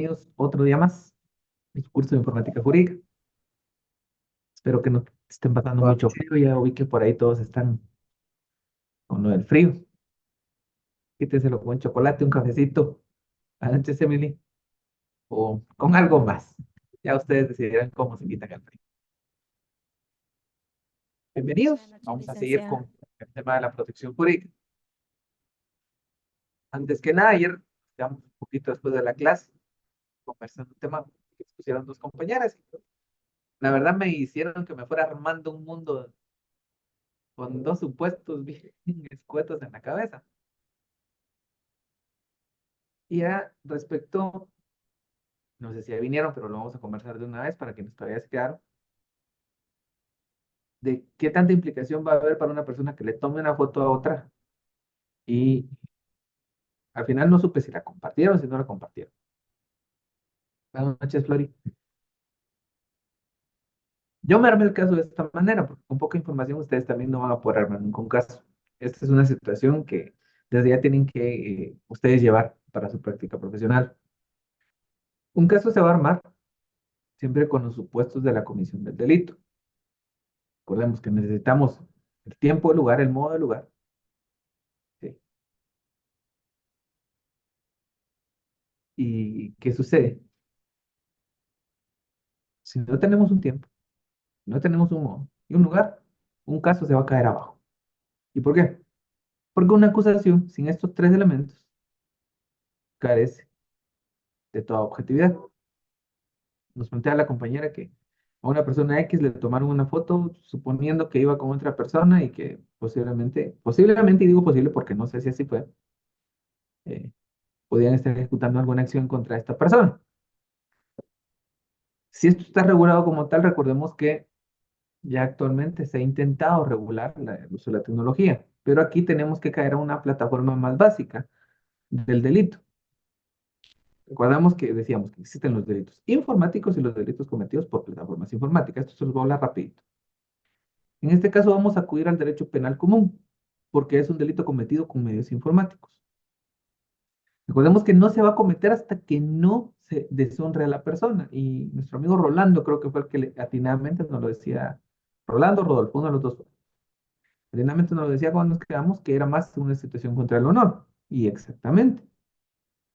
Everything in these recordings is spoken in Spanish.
Bienvenidos otro día más en su curso de informática jurídica. Espero que no estén pasando Hola, mucho frío. Ya vi que por ahí todos están con lo del frío. Quítenselo con chocolate, un cafecito, anoche Emily, o con algo más. Ya ustedes decidirán cómo se quitan el frío. buenas Bienvenidos. noches, Vamos a seguir licenciada. con el tema de la protección jurídica. Antes que nada, ayer, ya un poquito después de la clase, conversando un tema que pusieron dos compañeras. La verdad me hicieron que me fuera armando un mundo con dos supuestos bien escuetos en la cabeza. Y ya respecto, no sé si ya vinieron, pero lo vamos a conversar de una vez para que todavía se quedaron, de qué tanta implicación va a haber para una persona que le tome una foto a otra y al final no supe si la compartieron o si no la compartieron. Buenas noches, Flori. Yo me armé el caso de esta manera, porque con poca información ustedes también no van a poder armar ningún caso. Esta es una situación que desde ya tienen que ustedes llevar para su práctica profesional. Un caso se va a armar siempre con los supuestos de la comisión del delito. Recordemos que necesitamos el tiempo, el lugar, el modo, el lugar. ¿Sí? ¿Y qué sucede? Si no tenemos un tiempo, no tenemos un modo y un lugar, un caso se va a caer abajo. ¿Y por qué? Porque una acusación sin estos tres elementos carece de toda objetividad. Nos plantea la compañera que a una persona X le tomaron una foto suponiendo que iba con otra persona y que posiblemente, y digo posible porque no sé si así fue, eh, podían estar ejecutando alguna acción contra esta persona. Si esto está regulado como tal, recordemos que ya actualmente se ha intentado regular el uso de la tecnología, pero aquí tenemos que caer a una plataforma más básica del delito. Recordamos que decíamos que existen los delitos informáticos y los delitos cometidos por plataformas informáticas. Esto se los voy a hablar rapidito. En este caso vamos a acudir al derecho penal común, porque es un delito cometido con medios informáticos. Recordemos que no se va a cometer hasta que no se deshonre a la persona. Y nuestro amigo Rolando creo que fue el que atinadamente nos lo decía, Rolando, Rodolfo, uno de los dos. Atinadamente nos lo decía cuando nos quedamos que era más una situación contra el honor. Y exactamente.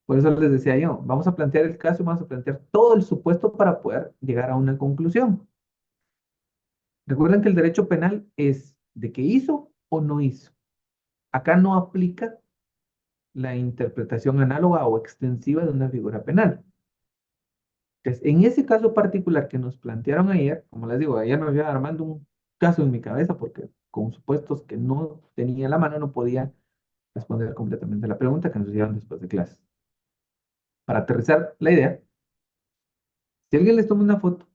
Por eso les decía yo, vamos a plantear el caso, vamos a plantear todo el supuesto para poder llegar a una conclusión. Recuerden que el derecho penal es de que hizo o no hizo. Acá no aplica la interpretación análoga o extensiva de una figura penal. Entonces, en ese caso particular que nos plantearon ayer, como les digo, ayer me había armando un caso en mi cabeza porque con supuestos que no tenía a la mano no podía responder completamente la pregunta que nos hicieron después de clases. Para aterrizar la idea, si alguien les toma una foto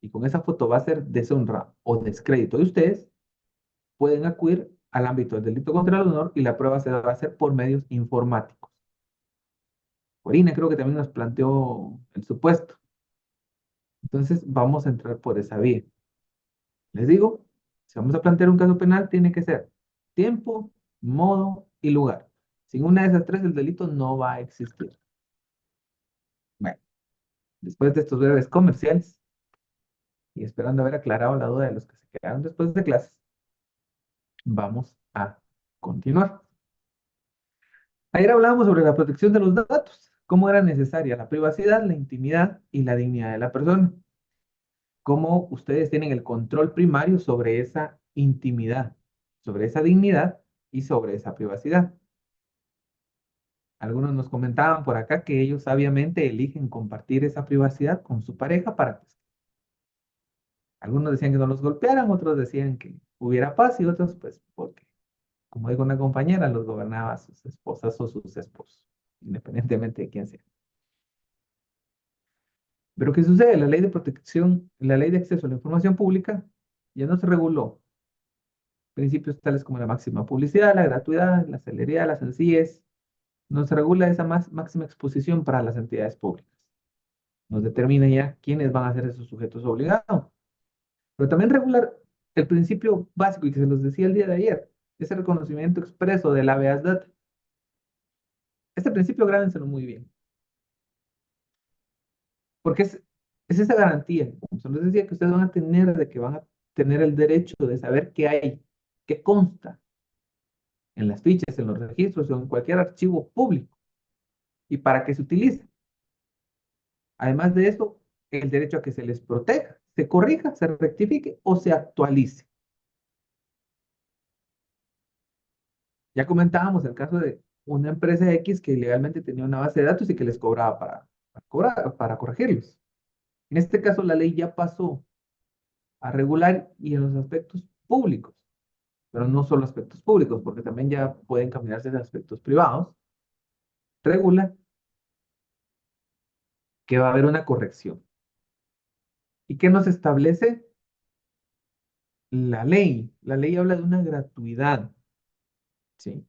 y con esa foto va a ser deshonra o descrédito de ustedes, pueden acudir al ámbito del delito contra el honor y la prueba se va a hacer por medios informáticos. Corina creo que también nos planteó el supuesto. Entonces vamos a entrar por esa vía. Les digo, si vamos a plantear un caso penal, tiene que ser tiempo, modo y lugar. Sin una de esas tres, el delito no va a existir. Bueno, después de estos breves comerciales y esperando haber aclarado la duda de los que se quedaron después de clases, vamos a continuar. Ayer hablábamos sobre la protección de los datos, cómo era necesaria la privacidad, la intimidad y la dignidad de la persona. Cómo ustedes tienen el control primario sobre esa intimidad, sobre esa dignidad y sobre esa privacidad. Algunos nos comentaban por acá que ellos sabiamente eligen compartir esa privacidad con su pareja para pues, algunos decían que no los golpearan, otros decían que hubiera paz y otros pues porque, como dijo una compañera, los gobernaba sus esposas o sus esposos, independientemente de quién sea. Pero ¿qué sucede? La ley de protección, la ley de acceso a la información pública ya no se reguló principios tales como la máxima publicidad, la gratuidad, la celeridad, la sencillez. Nos regula esa máxima exposición para las entidades públicas. Nos determina ya quiénes van a ser esos sujetos obligados. Pero también regular el principio básico, y que se los decía el día de ayer, ese reconocimiento expreso de la habeas data. Este principio grábenselo muy bien. Porque es esa garantía, como se les decía, que ustedes van a tener, de que van a tener el derecho de saber qué hay, qué consta en las fichas, en los registros o en cualquier archivo público y para qué se utiliza. Además de eso, el derecho a que se les proteja, se corrija, se rectifique o se actualice. Ya comentábamos el caso de una empresa X que ilegalmente tenía una base de datos y que les cobraba para corregirlos. En este caso, la ley ya pasó a regular y en los aspectos públicos, pero no solo aspectos públicos, porque también ya pueden caminarse en aspectos privados, regula que va a haber una corrección. ¿Y qué nos establece la ley? La ley habla de una gratuidad, ¿sí?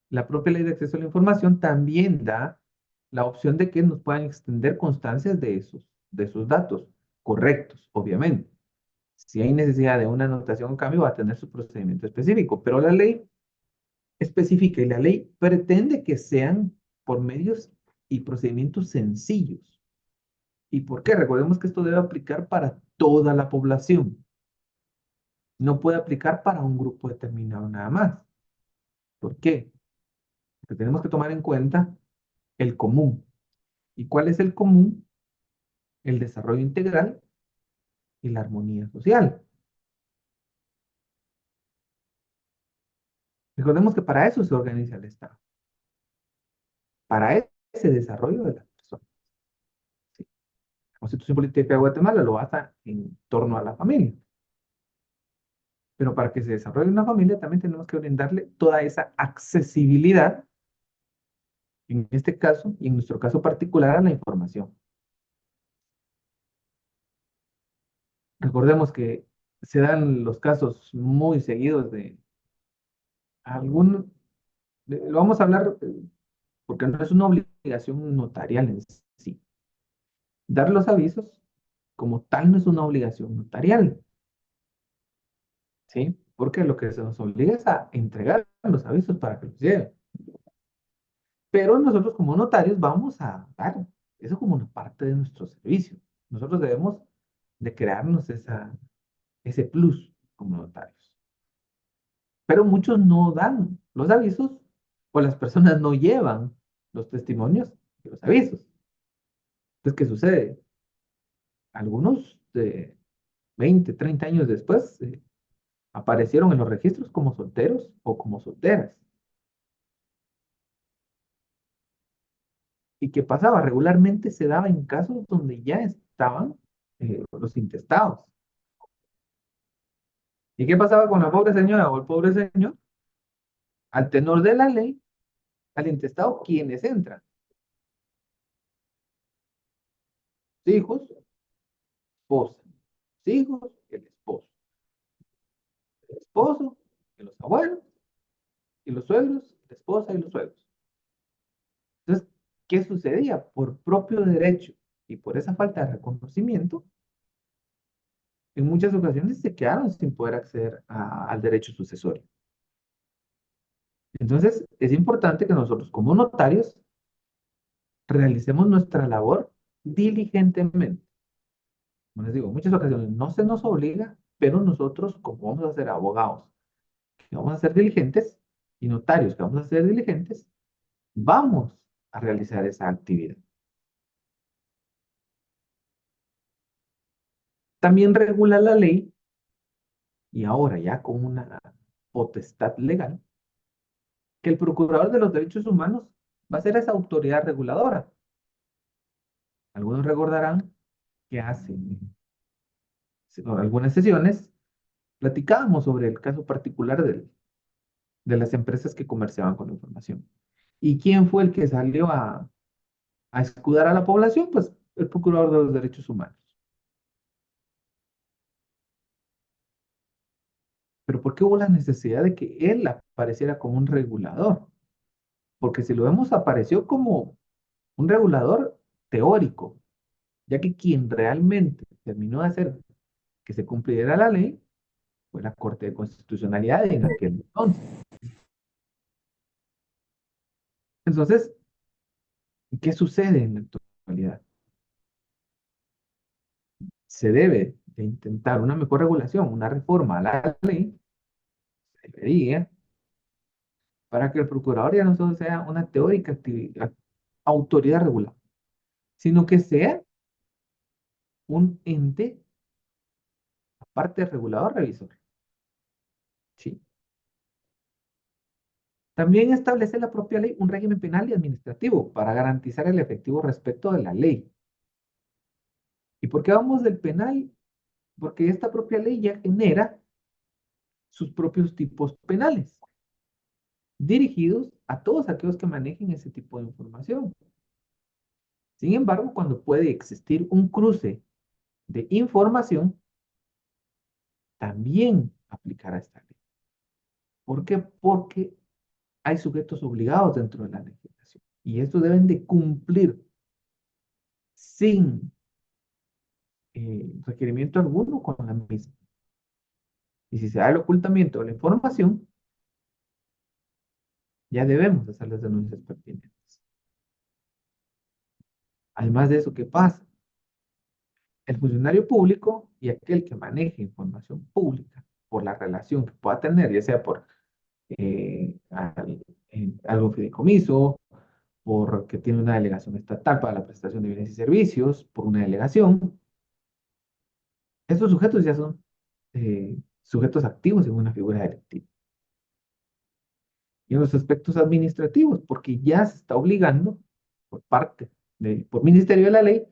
La propia ley de acceso a la información también da la opción de que nos puedan extender constancias de esos datos, correctos, obviamente. Si hay necesidad de una anotación o cambio, va a tener su procedimiento específico, pero la ley específica y la ley pretende que sean por medios y procedimientos sencillos. ¿Y por qué? Recordemos que esto debe aplicar para toda la población. No puede aplicar para un grupo determinado nada más. ¿Por qué? Porque tenemos que tomar en cuenta el común. ¿Y cuál es el común? El desarrollo integral y la armonía social. Recordemos que para eso se organiza el Estado, para ese desarrollo de las personas. ¿Sí? La Constitución Política de Guatemala lo basa en torno a la familia. Pero para que se desarrolle una familia también tenemos que brindarle toda esa accesibilidad, en este caso y en nuestro caso particular, a la información. Recordemos que se dan los casos muy seguidos de algún, lo vamos a hablar porque no es una obligación notarial en sí. Dar los avisos como tal no es una obligación notarial, ¿sí? Porque lo que se nos obliga es a entregar los avisos para que los lleven. Pero nosotros como notarios vamos a dar eso como una parte de nuestro servicio. Nosotros debemos de crearnos ese plus como notarios. Pero muchos no dan los avisos o las personas no llevan los testimonios de los avisos. Entonces, ¿qué sucede? Algunos de 20, 30 años después aparecieron en los registros como solteros o como solteras. ¿Y qué pasaba? Regularmente se daba en casos donde ya estaban los intestados. ¿Y qué pasaba con la pobre señora o el pobre señor? Al tenor de la ley, al intestado, ¿quiénes entran? Hijos, esposa. Hijos, el esposo, y los abuelos, y los suegros, la esposa y los suegros. Entonces, ¿qué sucedía? Por propio derecho y por esa falta de reconocimiento, en muchas ocasiones se quedaron sin poder acceder al derecho sucesorio. Entonces, es importante que nosotros como notarios realicemos nuestra labor diligentemente. Como les digo, en muchas ocasiones no se nos obliga, pero nosotros, como vamos a ser abogados, que vamos a ser diligentes, y notarios que vamos a ser diligentes, vamos a realizar esa actividad. También regula la ley, y ahora ya con una potestad legal, que el Procurador de los Derechos Humanos va a ser esa autoridad reguladora. Algunos recordarán que hace algunas sesiones platicábamos sobre el caso particular de las empresas que comerciaban con la información. ¿Y quién fue el que salió a escudar a la población? Pues el Procurador de los Derechos Humanos. Pero ¿por qué hubo la necesidad de que él apareciera como un regulador? Porque si lo vemos, apareció como un regulador teórico, ya que quien realmente terminó de hacer que se cumpliera la ley fue la Corte de Constitucionalidad en aquel entonces. Entonces, ¿qué sucede en la actualidad? se debe de intentar una mejor regulación, una reforma a la ley, debería, para que el procurador ya no solo sea una teórica autoridad regulada, sino que sea un ente, aparte de regulador, revisor. ¿Sí? También establece la propia ley un régimen penal y administrativo para garantizar el efectivo respeto de la ley. ¿Y por qué vamos del penal? Porque esta propia ley ya genera sus propios tipos penales, dirigidos a todos aquellos que manejen ese tipo de información. Sin embargo, cuando puede existir un cruce de información, también aplicará esta ley. ¿Por qué? Porque hay sujetos obligados dentro de la legislación y estos deben de cumplir sin requerimiento alguno con la misma. Y si se da el ocultamiento de la información, ya debemos hacer las denuncias pertinentes. Además de eso, ¿qué pasa? El funcionario público y aquel que maneje información pública por la relación que pueda tener, ya sea por algo fideicomiso, porque tiene una delegación estatal para la prestación de bienes y servicios, por una delegación, estos sujetos ya son sujetos activos en una figura delictiva. Y en los aspectos administrativos, porque ya se está obligando por Ministerio de la Ley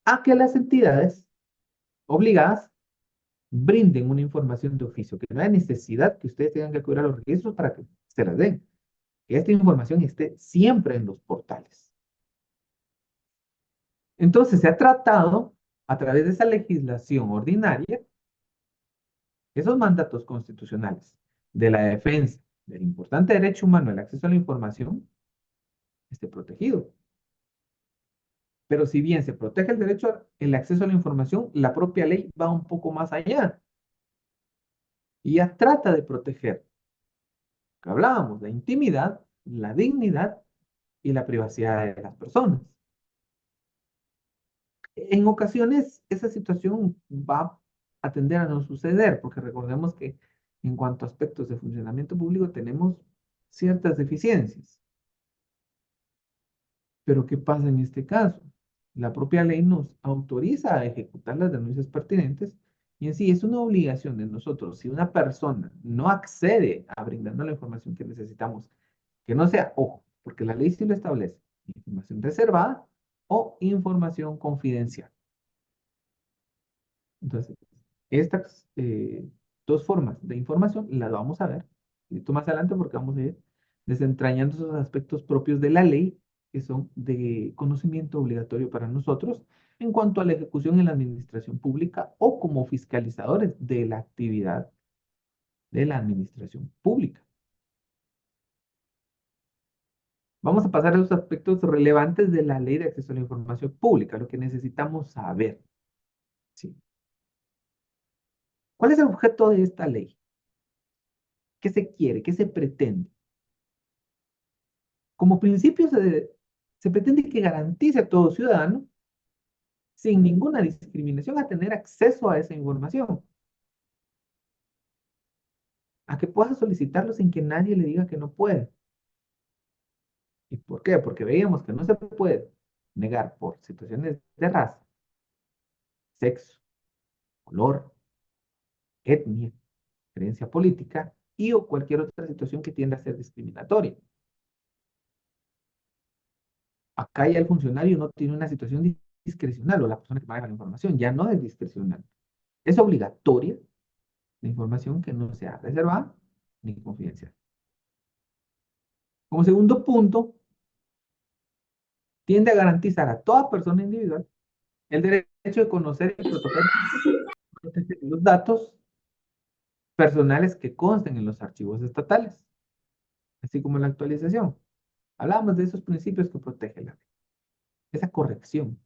a que las entidades obligadas brinden una información de oficio, que no hay necesidad que ustedes tengan que acudir a los registros para que se las den, que esta información esté siempre en los portales. Entonces se ha tratado a través de esa legislación ordinaria esos mandatos constitucionales de la defensa del importante derecho humano el acceso a la información esté protegido. Pero si bien se protege el derecho, el acceso a la información, la propia ley va un poco más allá y ya trata de proteger, que hablábamos, la intimidad, la dignidad y la privacidad de las personas. En ocasiones esa situación va a tender a no suceder, porque recordemos que en cuanto a aspectos de funcionamiento público tenemos ciertas deficiencias. Pero ¿qué pasa en este caso? La propia ley nos autoriza a ejecutar las denuncias pertinentes y en sí es una obligación de nosotros. Si una persona no accede a brindarnos la información que necesitamos, que no sea, ojo, porque la ley sí lo establece, información reservada o información confidencial. Entonces, estas dos formas de información las vamos a ver un poquito más adelante porque vamos a ir desentrañando esos aspectos propios de la ley que son de conocimiento obligatorio para nosotros en cuanto a la ejecución en la administración pública o como fiscalizadores de la actividad de la administración pública. Vamos a pasar a los aspectos relevantes de la ley de acceso a la información pública, lo que necesitamos saber. ¿Sí? ¿Cuál es el objeto de esta ley? ¿Qué se quiere? ¿Qué se pretende? Como principio se pretende que garantice a todo ciudadano, sin ninguna discriminación, a tener acceso a esa información, a que pueda solicitarlo sin que nadie le diga que no puede. ¿Y por qué? Porque veíamos que no se puede negar por situaciones de raza, sexo, color, etnia, creencia política y o cualquier otra situación que tienda a ser discriminatoria. Acá ya el funcionario no tiene una situación discrecional o la persona que maneja la información ya no es discrecional. Es obligatoria la información que no sea reservada ni confidencial. Como segundo punto, tiende a garantizar a toda persona individual el derecho de conocer y proteger los datos personales que consten en los archivos estatales, así como la actualización. Hablamos de esos principios que protege la ley. Esa corrección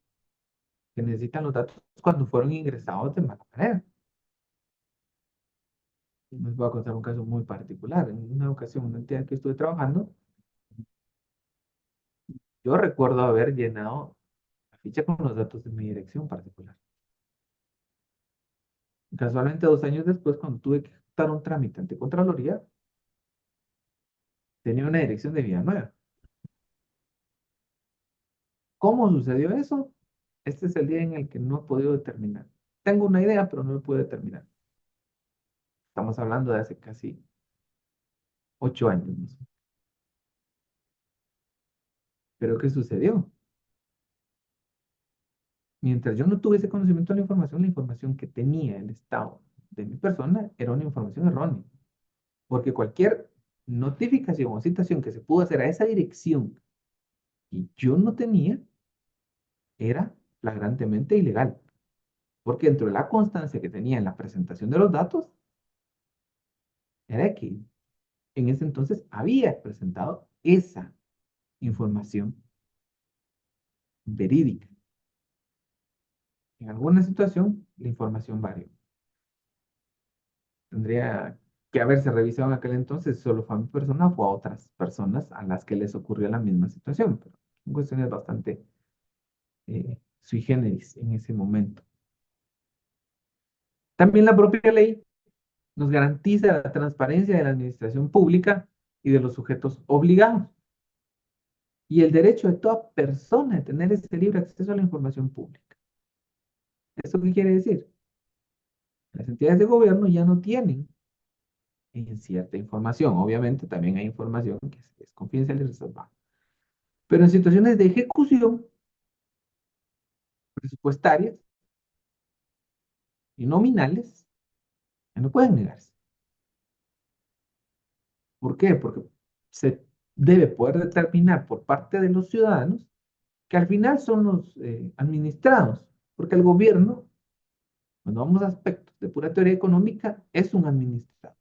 que necesitan los datos cuando fueron ingresados de mala manera. Les voy a contar un caso muy particular. En una ocasión, en una entidad que estuve trabajando, yo recuerdo haber llenado la ficha con los datos de mi dirección particular. Casualmente 2 años después, cuando tuve que dar un trámite ante Contraloría, tenía una dirección de Villanueva. ¿Cómo sucedió eso? Este es el día en el que no he podido determinar. Tengo una idea, pero no lo puedo determinar. Estamos hablando de hace casi 8 años, ¿no? Pero ¿qué sucedió? Mientras yo no tuve ese conocimiento de la información que tenía el estado de mi persona era una información errónea. Porque cualquier notificación o citación que se pudo hacer a esa dirección y yo no tenía, era flagrantemente ilegal. Porque dentro de la constancia que tenía en la presentación de los datos, era que en ese entonces había presentado esa información verídica. En alguna situación, la información varió. Tendría que haberse revisado en aquel entonces si solo fue a mi persona o fue a otras personas a las que les ocurrió la misma situación, pero son cuestiones bastante sui generis en ese momento. También la propia ley nos garantiza la transparencia de la administración pública y de los sujetos obligados y el derecho de toda persona de tener ese libre acceso a la información pública. ¿Esto qué quiere decir? Las entidades de gobierno ya no tienen en cierta información. Obviamente también hay información que es confidencial y reservada. Pero en situaciones de ejecución presupuestarias y nominales, ya no pueden negarse. ¿Por qué? Porque se debe poder determinar por parte de los ciudadanos que al final son los administrados, porque el gobierno, cuando vamos a aspectos de pura teoría económica, es un administrado.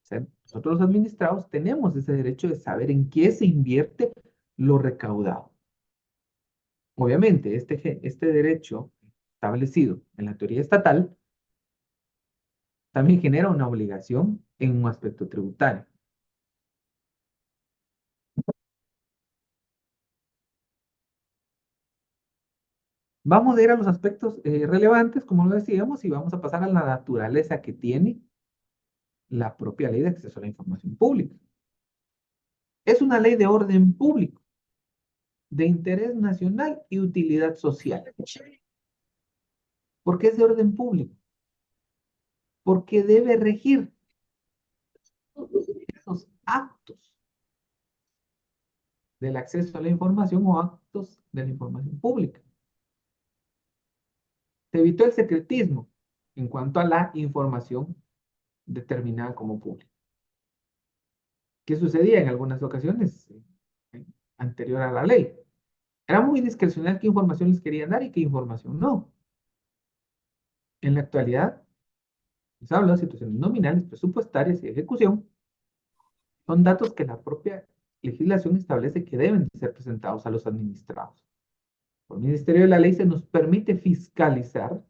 O sea, nosotros los administrados tenemos ese derecho de saber en qué se invierte lo recaudado. Obviamente, este derecho establecido en la teoría estatal también genera una obligación en un aspecto tributario. Vamos a ir a los aspectos relevantes, como lo decíamos, y vamos a pasar a la naturaleza que tiene la propia ley de acceso a la información pública. Es una ley de orden público, de interés nacional y utilidad social. ¿Por qué es de orden público? Porque debe regir esos actos del acceso a la información o actos de la información pública. Se evitó el secretismo en cuanto a la información determinada como pública. ¿Qué sucedía en algunas ocasiones anterior a la ley? Era muy discrecional qué información les querían dar y qué información no. En la actualidad, les hablo de situaciones nominales, presupuestarias y de ejecución. Son datos que la propia legislación establece que deben de ser presentados a los administrados. Por el Ministerio de la Ley se nos permite fiscalizar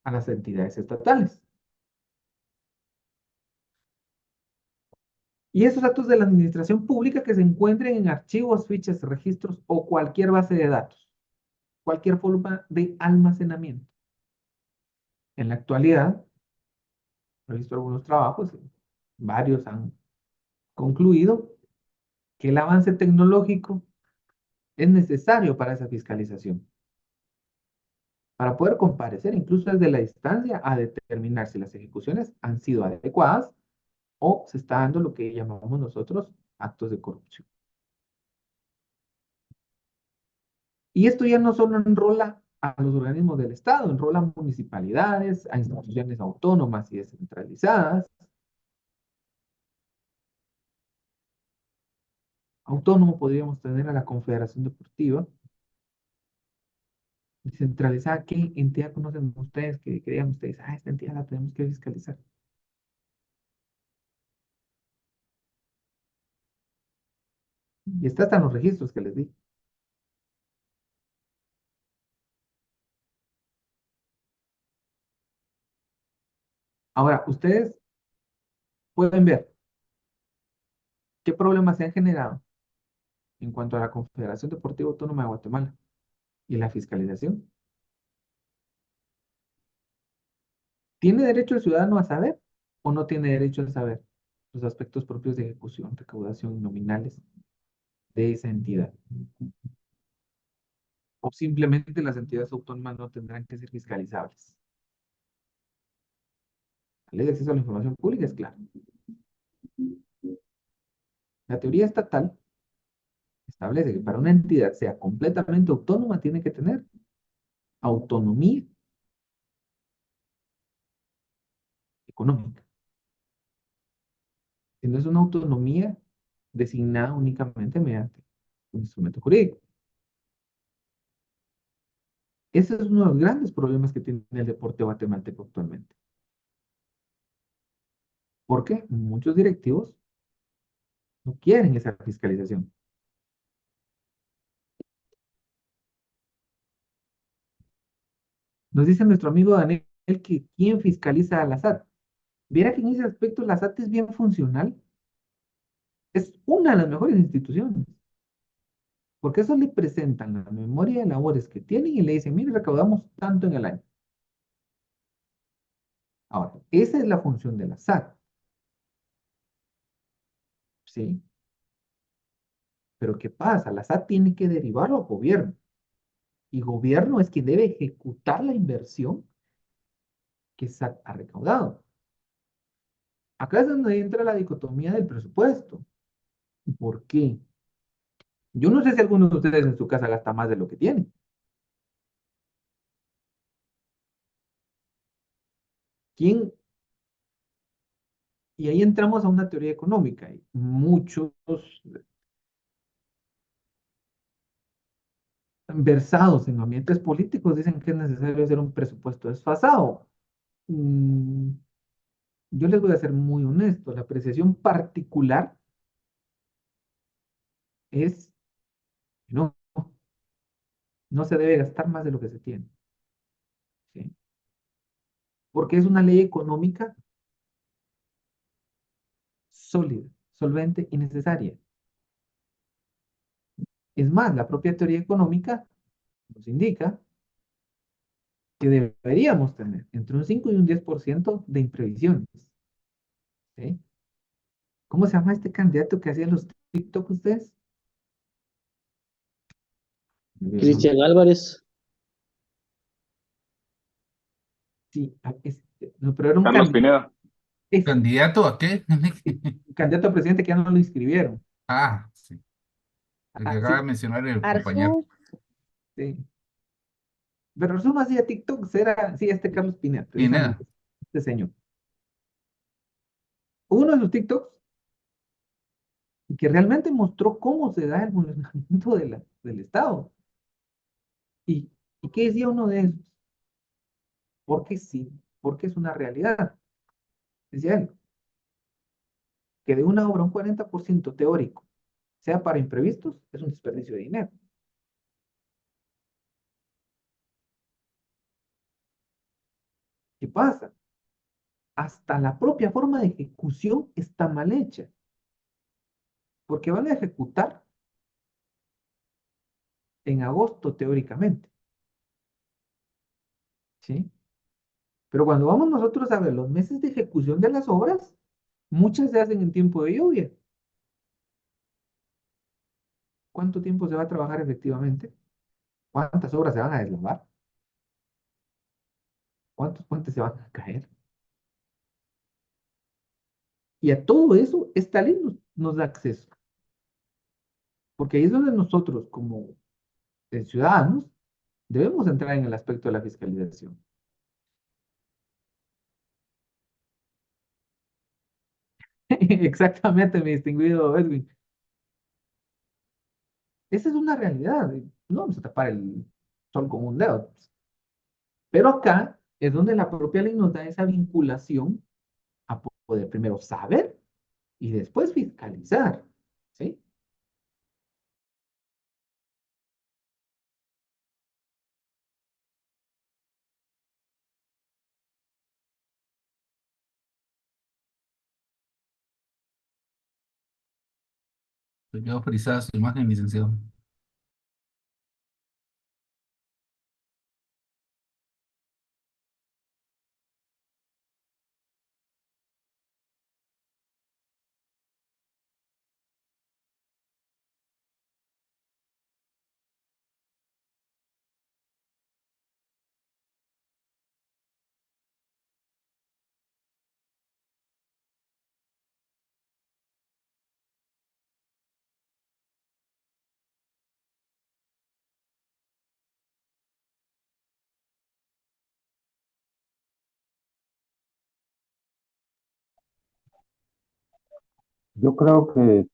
a las entidades estatales. Y esos datos de la administración pública que se encuentren en archivos, fichas, registros o cualquier base de datos, cualquier forma de almacenamiento. En la actualidad, he visto algunos trabajos, varios han concluido que el avance tecnológico es necesario para esa fiscalización, para poder comparecer incluso desde la distancia a determinar si las ejecuciones han sido adecuadas o se está dando lo que llamamos nosotros actos de corrupción. Y esto ya no solo enrola a los organismos del Estado, enrola a municipalidades, a instituciones autónomas y descentralizadas. Autónomo podríamos tener a la Confederación Deportiva. Descentralizada, ¿qué entidad conocen ustedes que crean ustedes? Ah, esta entidad la tenemos que fiscalizar. Y está hasta en los registros que les di. Ahora, ustedes pueden ver qué problemas se han generado en cuanto a la Confederación Deportiva Autónoma de Guatemala y la fiscalización. ¿Tiene derecho el ciudadano a saber o no tiene derecho a saber los aspectos propios de ejecución, recaudación y nominales de esa entidad? ¿O simplemente las entidades autónomas no tendrán que ser fiscalizables? La ley de acceso a la información pública es clara. La teoría estatal establece que para una entidad sea completamente autónoma tiene que tener autonomía económica. Si no es una autonomía designada únicamente mediante un instrumento jurídico. Ese es uno de los grandes problemas que tiene el deporte guatemalteco actualmente. Porque muchos directivos no quieren esa fiscalización. Nos dice nuestro amigo Daniel que quién fiscaliza a la SAT. Viera que en ese aspecto la SAT es bien funcional. Es una de las mejores instituciones. Porque eso le presentan la memoria de labores que tienen y le dicen, mire, recaudamos tanto en el año. Ahora, esa es la función de la SAT, ¿sí? Pero ¿qué pasa? La SAT tiene que derivarlo a gobierno. Y gobierno es quien debe ejecutar la inversión que SAT ha recaudado. Acá es donde entra la dicotomía del presupuesto. ¿Por qué? Yo no sé si alguno de ustedes en su casa gasta más de lo que tiene. ¿Quién? Y ahí entramos a una teoría económica. Y muchos versados en ambientes políticos dicen que es necesario hacer un presupuesto desfasado. Mm, yo les voy a ser muy honesto. La apreciación particular es no, no se debe gastar más de lo que se tiene, ¿sí? Porque es una ley económica sólida, solvente y necesaria. Es más, la propia teoría económica nos indica que deberíamos tener entre un 5 y un 10% de imprevisiones, ¿sí? ¿Cómo se llama este candidato que hacía los TikTok ustedes? Me olvidó el nombre. Cristian Álvarez, Sí, no, pero era Carlos Pineda. ese, ¿Candidato a qué? un candidato a presidente que ya no lo inscribieron. Ah, sí, el que Ah, acaba de sí, mencionar el compañero. Arjona. sí. Pero resumo así a TikTok, era, sí, este Carlos Pineda, Pineda. precisamente, este señor. Uno de sus TikToks que realmente mostró cómo se da el funcionamiento del Estado. ¿Y, ¿Y qué decía uno de esos? Porque sí, porque es una realidad. Decía él, que de una obra un 40% teórico sea para imprevistos, es un desperdicio de dinero. ¿Qué pasa? Hasta la propia forma de ejecución está mal hecha, porque van a ejecutar en agosto teóricamente, ¿sí? Pero cuando vamos nosotros a ver los meses de ejecución de las obras, muchas se hacen en tiempo de lluvia. ¿Cuánto tiempo se va a trabajar efectivamente? ¿Cuántas obras se van a deslavar? ¿Cuántos puentes se van a caer? Y a todo eso, esta ley nos da acceso, porque ahí es donde nosotros, como ciudadanos, debemos entrar en el aspecto de la fiscalización. Exactamente, mi distinguido Edwin. Esa es una realidad. No vamos a tapar el sol con un dedo. Pero acá es donde la propia ley nos da esa vinculación a poder primero saber y después fiscalizar. ¿Sí? Se quedó frisada su imagen, licenciado. Yo creo que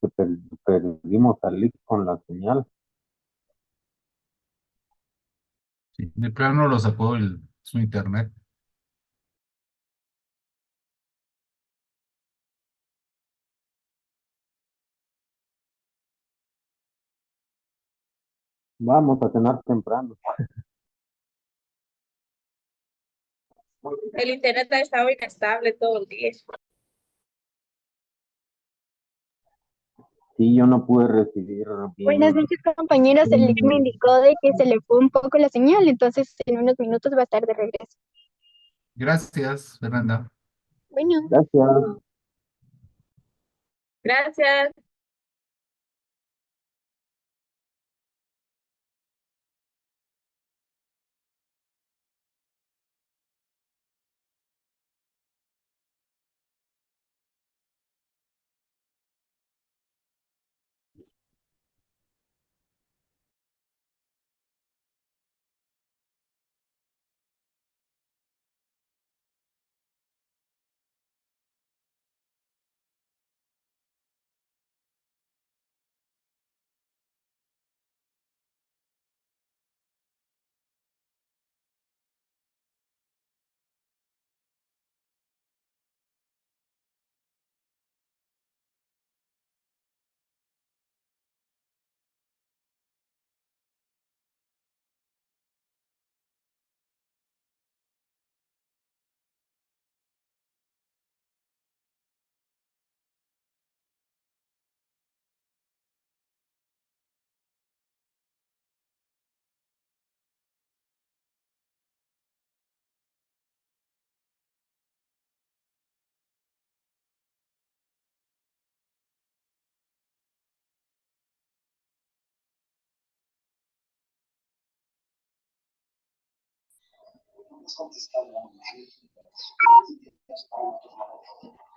perdimos al link con la señal. Sí, de plano lo sacó su internet. Vamos a cenar temprano. El internet ha estado inestable todo el día. Sí, yo no pude recibir Buenas bien. noches, compañeros. El link me indicó de que se le fue un poco la señal, entonces en unos minutos va a estar de regreso. Gracias, Fernanda. Bueno. Gracias. Gracias.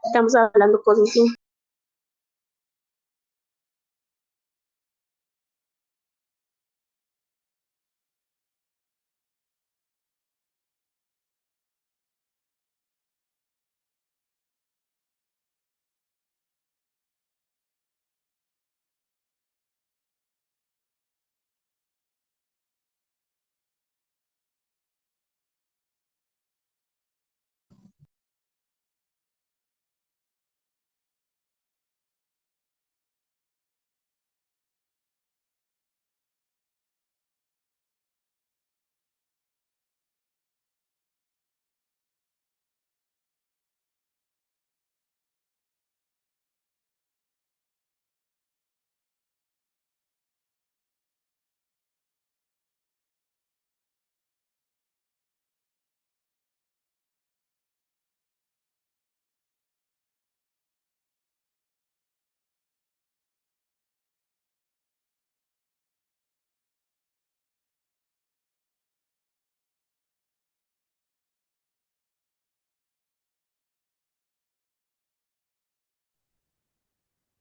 Estamos hablando cosas así.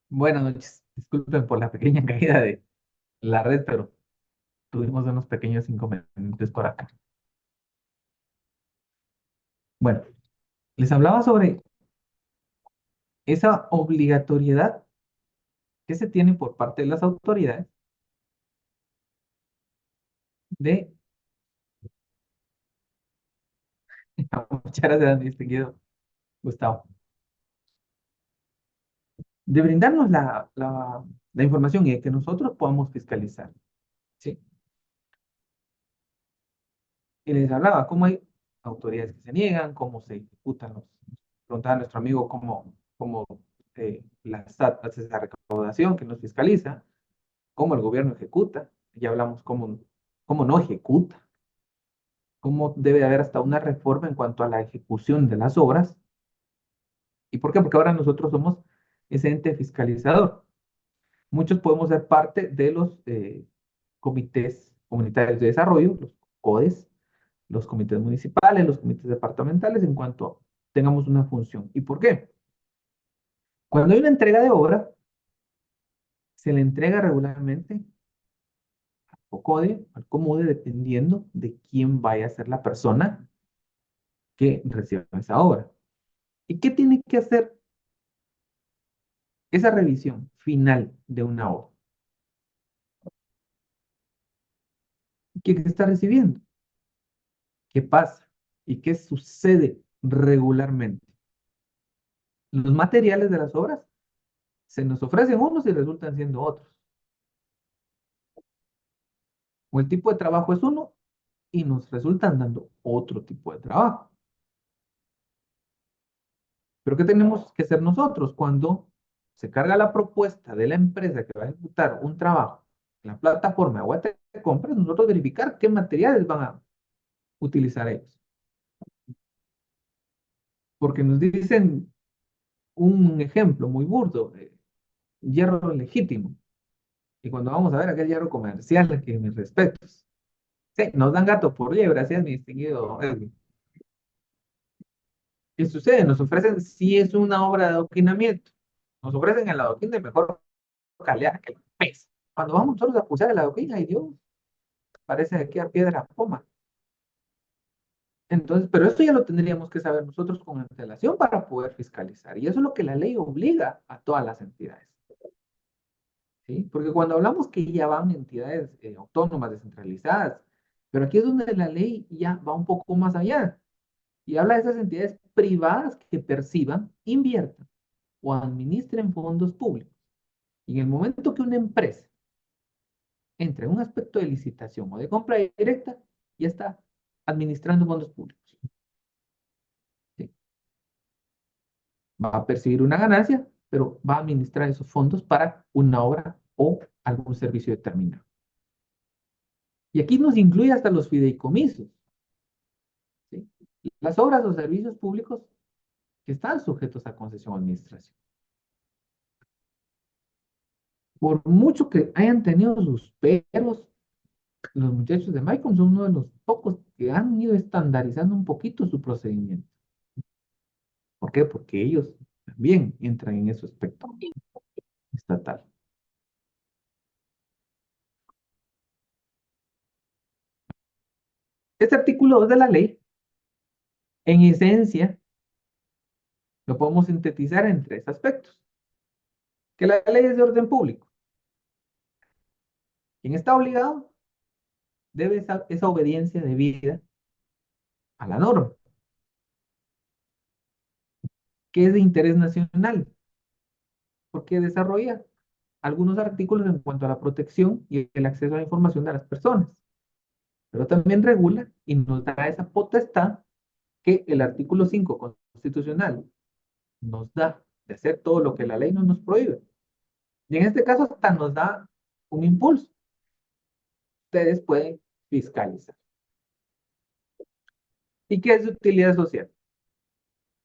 Buenas noches. Disculpen por la pequeña caída de la red, pero tuvimos unos pequeños inconvenientes por acá. Bueno, les hablaba sobre esa obligatoriedad que se tiene por parte de las autoridades de, muchas gracias, mi distinguido Gustavo, de brindarnos la información y de que nosotros podamos fiscalizar, ¿sí? Y les hablaba cómo hay autoridades que se niegan, cómo se ejecutan los, preguntaba a nuestro amigo cómo la SAT hace esa recaudación que nos fiscaliza, cómo el gobierno ejecuta, ya hablamos cómo no ejecuta, cómo debe haber hasta una reforma en cuanto a la ejecución de las obras. ¿Y por qué? Porque ahora nosotros somos ese ente fiscalizador. Muchos podemos ser parte de los comités comunitarios de desarrollo, los CODES, los comités municipales, los comités departamentales, en cuanto tengamos una función. ¿Y por qué? Cuando hay una entrega de obra, se le entrega regularmente al CODE, al COMUDE, dependiendo de quién vaya a ser la persona que reciba esa obra. ¿Y qué tiene que hacer esa revisión final de una obra, ¿qué está recibiendo? ¿Qué pasa? ¿Y qué sucede regularmente? Los materiales de las obras se nos ofrecen unos y resultan siendo otros. O el tipo de trabajo es uno y nos resultan dando otro tipo de trabajo. Pero ¿qué tenemos que hacer nosotros cuando se carga la propuesta de la empresa que va a ejecutar un trabajo en la plataforma web de compras? Nosotros verificar qué materiales van a utilizar ellos. Porque nos dicen un ejemplo muy burdo, hierro legítimo. Y cuando vamos a ver aquel hierro comercial, que mis respetos. Sí, nos dan gato por liebre, así es mi distinguido Edwin. ¿Qué sucede? Nos ofrecen, si es una obra de adoquinamiento, nos ofrecen el adoquín de mejor calidad que el pez. Cuando vamos nosotros a pulsar el adoquín, ay Dios, parece aquí a piedra poma. Entonces, pero esto ya lo tendríamos que saber nosotros con antelación para poder fiscalizar. Y eso es lo que la ley obliga a todas las entidades. ¿Sí? Porque cuando hablamos que ya van entidades autónomas, descentralizadas, pero aquí es donde la ley ya va un poco más allá y habla de esas entidades privadas que perciban, inviertan o administren fondos públicos. Y en el momento que una empresa entre en un aspecto de licitación o de compra directa, ya está administrando fondos públicos. ¿Sí? Va a percibir una ganancia, pero va a administrar esos fondos para una obra o algún servicio determinado. Y aquí nos incluye hasta los fideicomisos. ¿Sí? Las obras o servicios públicos que están sujetos a concesión o administración. Por mucho que hayan tenido sus peros, los muchachos de Micron son uno de los pocos que han ido estandarizando un poquito su procedimiento. ¿Por qué? Porque ellos también entran en ese aspecto estatal. Este artículo 2 de la ley, en esencia, lo podemos sintetizar en tres aspectos. Que la ley es de orden público. Quien está obligado debe esa obediencia debida a la norma, que es de interés nacional, porque desarrolla algunos artículos en cuanto a la protección y el acceso a la información de las personas, pero también regula y nos da esa potestad que el artículo 5 constitucional nos da de hacer todo lo que la ley no nos prohíbe. Y en este caso hasta nos da un impulso. Ustedes pueden fiscalizar. ¿Y qué es de utilidad social?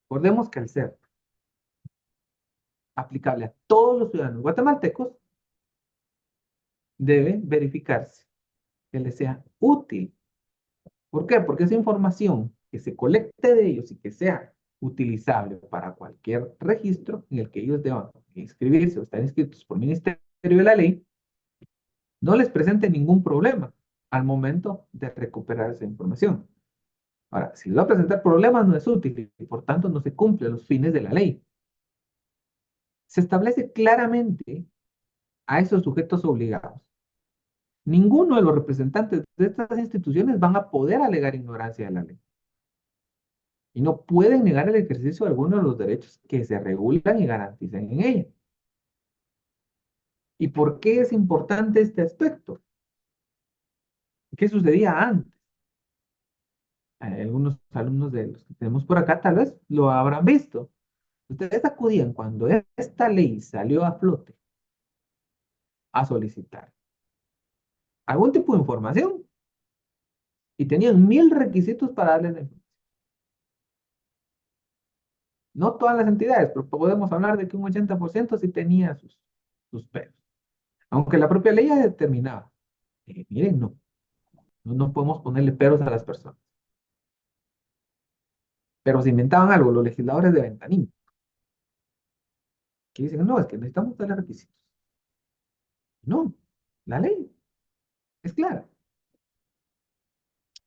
Recordemos que al ser aplicable a todos los ciudadanos guatemaltecos, debe verificarse que les sea útil. ¿Por qué? Porque esa información que se colecte de ellos y que sea utilizable para cualquier registro en el que ellos deban inscribirse o estar inscritos por el Ministerio de la Ley, no les presente ningún problema al momento de recuperar esa información. Ahora, si les va a presentar problemas, no es útil y por tanto no se cumplen los fines de la ley. Se establece claramente a esos sujetos obligados. Ninguno de los representantes de estas instituciones van a poder alegar ignorancia de la ley. Y no pueden negar el ejercicio de alguno de los derechos que se regulan y garantizan en ella. ¿Y por qué es importante este aspecto? ¿Qué sucedía antes? Algunos alumnos de los que tenemos por acá tal vez lo habrán visto. Ustedes acudían cuando esta ley salió a flote a solicitar algún tipo de información y tenían 1000 requisitos para darle la información. No todas las entidades, pero podemos hablar de que un 80% sí tenía sus peros. Aunque la propia ley ya determinaba, miren, no podemos ponerle peros a las personas. Pero se inventaban algo los legisladores de ventanilla, que dicen, no, es que necesitamos darle requisitos. No, la ley es clara.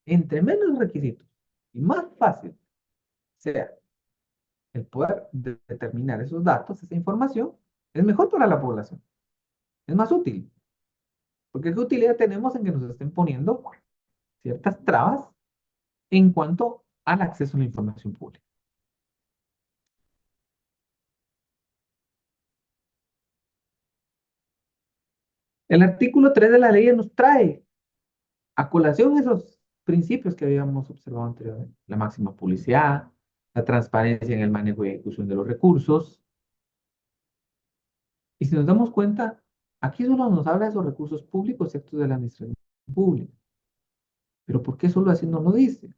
Entre menos requisitos y más fácil sea el poder determinar esos datos, esa información, Es mejor para la población, es más útil. Porque ¿qué utilidad tenemos en que nos estén poniendo ciertas trabas en cuanto al acceso a la información pública? El artículo 3 de la ley nos trae a colación esos principios que habíamos observado anteriormente. La máxima publicidad, la transparencia en el manejo y ejecución de los recursos. Y si nos damos cuenta, aquí solo nos habla de esos recursos públicos y actos de la administración pública. Pero ¿por qué solo así no lo dice?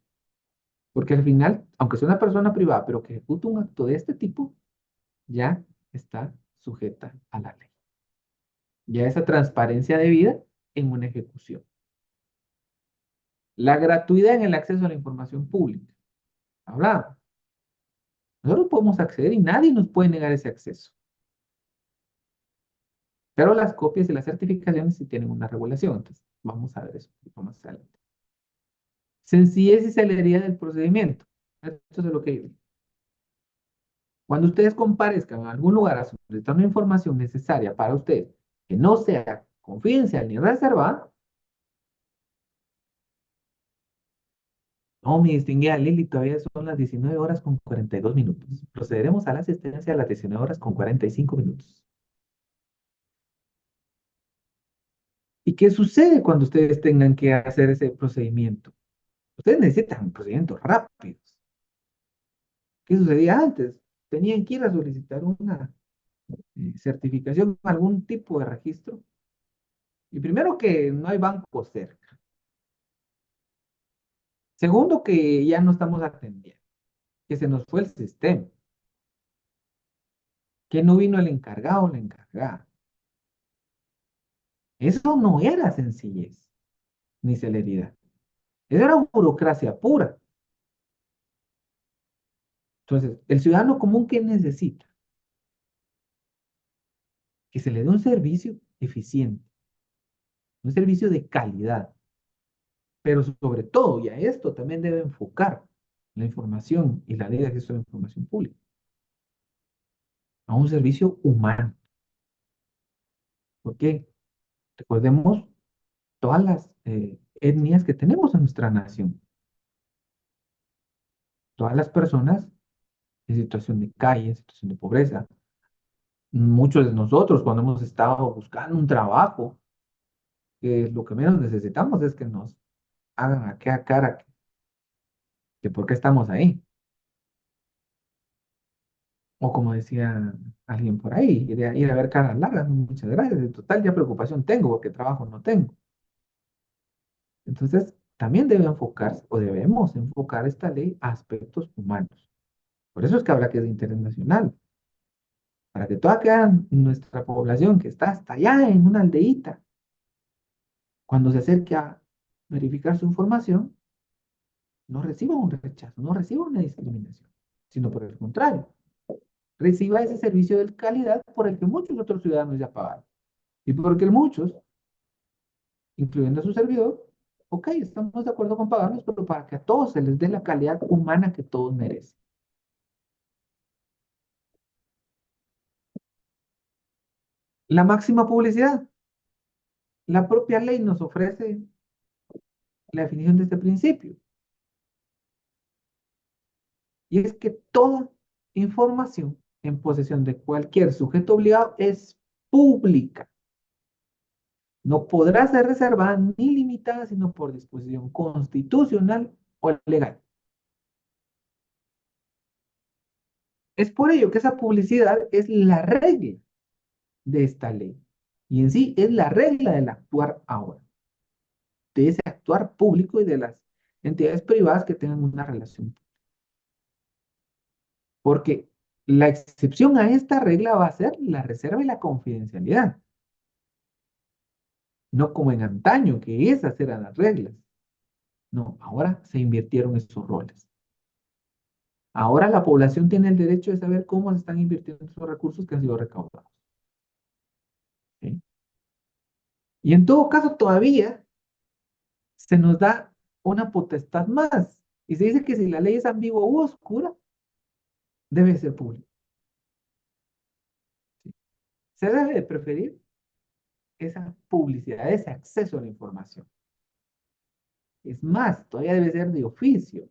Porque al final, aunque sea una persona privada, pero que ejecuta un acto de este tipo, ya está sujeta a la ley. Ya esa transparencia debida en una ejecución. La gratuidad en el acceso a la información pública. Hablamos. Nosotros podemos acceder y nadie nos puede negar ese acceso. Pero las copias y las certificaciones sí tienen una regulación. Entonces, vamos a ver eso un poquito más adelante. Sencillez y celeridad del procedimiento. Esto es lo que digo. Cuando ustedes comparezcan en algún lugar a solicitar una información necesaria para ustedes, que no sea confidencial ni reservada, no, mi distinguida Lili, todavía son las 19 horas con 42 minutos. Procederemos a la asistencia a las 19 horas con 45 minutos. ¿Y qué sucede cuando ustedes tengan que hacer ese procedimiento? Ustedes necesitan procedimientos rápidos. ¿Qué sucedía antes? Tenían que ir a solicitar una certificación, algún tipo de registro. Y primero que no hay banco cerca. Segundo que ya no estamos atendiendo, que se nos fue el sistema, que no vino el encargado o la encargada. Eso no era sencillez ni celeridad. Eso era burocracia pura. Entonces, el ciudadano común, ¿qué necesita? Que se le dé un servicio eficiente, un servicio de calidad, pero sobre todo, y a esto también debe enfocar la información y la ley de acceso a la información pública, a un servicio humano. ¿Por qué? Recordemos todas las etnias que tenemos en nuestra nación, todas las personas en situación de calle, en situación de pobreza. Muchos de nosotros, cuando hemos estado buscando un trabajo, lo que menos necesitamos es que nos hagan aquella cara que por qué estamos ahí. O como decía alguien por ahí, ir a ver caras largas, no, muchas gracias. En total, ya preocupación tengo porque trabajo no tengo. Entonces, también debe enfocarse, o debemos enfocar esta ley a aspectos humanos. Por eso es que habla que es de interés nacional. Para que toda nuestra población que está hasta allá en una aldeíta, cuando se acerque a verificar su información, no reciba un rechazo, no reciba una discriminación, sino por el contrario, reciba ese servicio de calidad por el que muchos otros ciudadanos ya pagaron. Y porque muchos, incluyendo a su servidor, ok, estamos de acuerdo con pagarlos, pero para que a todos se les dé la calidad humana que todos merecen. La máxima publicidad. La propia ley nos ofrece la definición de este principio. Y es que toda información en posesión de cualquier sujeto obligado es pública. No podrá ser reservada ni limitada, sino por disposición constitucional o legal. Es por ello que esa publicidad es la regla de esta ley. Y en sí es la regla del actuar ahora, de ese actuar público y de las entidades privadas que tengan una relación. Porque la excepción a esta regla va a ser la reserva y la confidencialidad. No como en antaño, que esas eran las reglas. No, ahora se invirtieron esos roles. Ahora la población tiene el derecho de saber cómo se están invirtiendo esos recursos que han sido recaudados. ¿Sí? Y en todo caso, todavía se nos da una potestad más. Y se dice que si la ley es ambigua u oscura, debe ser pública. ¿Sí? Se debe de preferir esa publicidad, ese acceso a la información. Es más, todavía debe ser de oficio.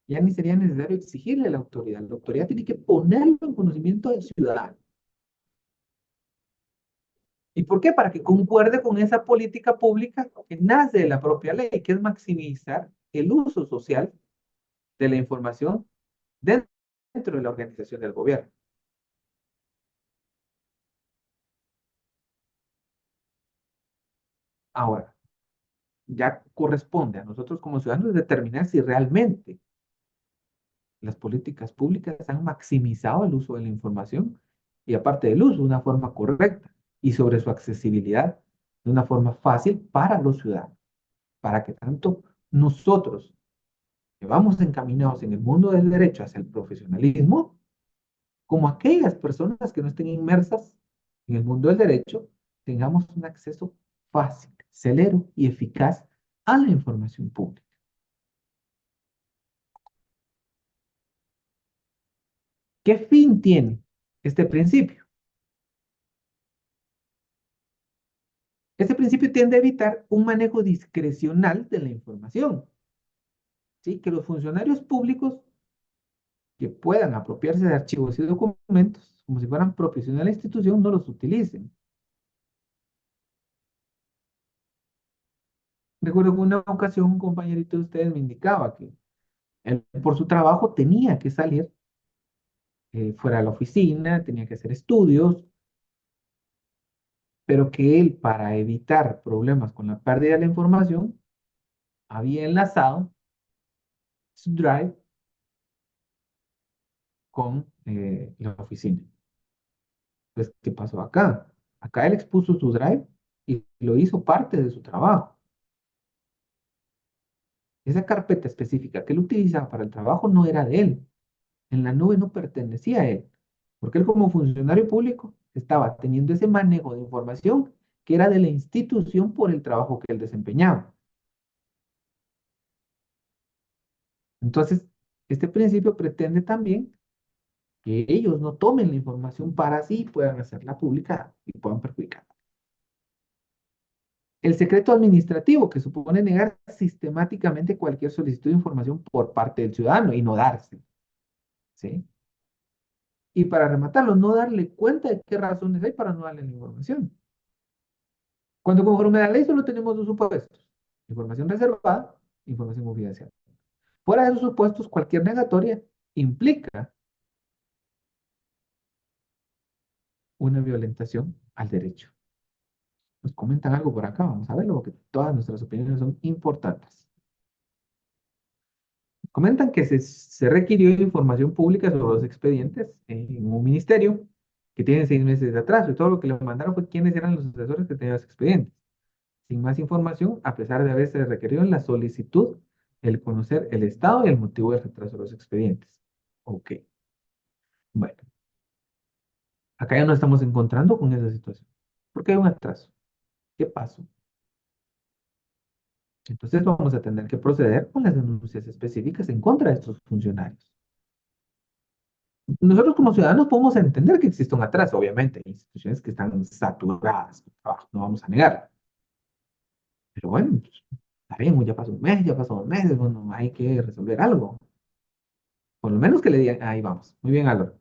Ya ni sería necesario exigirle a la autoridad. La autoridad tiene que ponerlo en conocimiento del ciudadano. ¿Y por qué? Para que concuerde con esa política pública que nace de la propia ley, que es maximizar el uso social de la información dentro de la organización del gobierno. Ahora, ya corresponde a nosotros como ciudadanos determinar si realmente las políticas públicas han maximizado el uso de la información y aparte del uso de una forma correcta y sobre su accesibilidad de una forma fácil para los ciudadanos, para que tanto nosotros que vamos encaminados en el mundo del derecho hacia el profesionalismo, como aquellas personas que no estén inmersas en el mundo del derecho, tengamos un acceso fácil, celero y eficaz a la información pública. ¿Qué fin tiene este principio? Este principio tiende a evitar un manejo discrecional de la información, ¿sí? Que los funcionarios públicos que puedan apropiarse de archivos y documentos como si fueran propios de la institución no los utilicen. Recuerdo que una ocasión un compañerito de ustedes me indicaba que él por su trabajo tenía que salir fuera de la oficina, tenía que hacer estudios, pero que él para evitar problemas con la pérdida de la información había enlazado su Drive con la oficina. Pues, ¿qué pasó acá? Acá él expuso su Drive y lo hizo parte de su trabajo. Esa carpeta específica que él utilizaba para el trabajo no era de él. En la nube no pertenecía a él, porque él como funcionario público estaba teniendo ese manejo de información que era de la institución por el trabajo que él desempeñaba. Entonces, este principio pretende también que ellos no tomen la información para sí y puedan hacerla pública y puedan perjudicar. El secreto administrativo, que supone negar sistemáticamente cualquier solicitud de información por parte del ciudadano y no darse, ¿sí? Y para rematarlo, no darle cuenta de qué razones hay para no darle la información. Cuando conforme a la ley solo tenemos dos supuestos, información reservada, información confidencial. Fuera de esos supuestos, cualquier negatoria implica una violentación al derecho. Nos comentan algo por acá, vamos a verlo, porque todas nuestras opiniones son importantes. Comentan que se requirió información pública sobre los expedientes en un ministerio que tiene 6 meses de atraso y todo lo que le mandaron fue quiénes eran los asesores que tenían los expedientes. Sin más información, a pesar de haberse requerido en la solicitud el conocer el estado y el motivo del retraso de los expedientes. Ok, bueno, acá ya nos estamos encontrando con esa situación. ¿Por qué hay un atraso? ¿Qué pasó? Entonces vamos a tener que proceder con las denuncias específicas en contra de estos funcionarios. Nosotros como ciudadanos podemos entender que existe un atraso, obviamente, hay instituciones que están saturadas con trabajo, no vamos a negar. Pero bueno, pues, está bien, ya pasó un mes, ya pasó 2 meses, bueno, hay que resolver algo. Por lo menos que le digan, ahí vamos. Muy bien, Álvaro.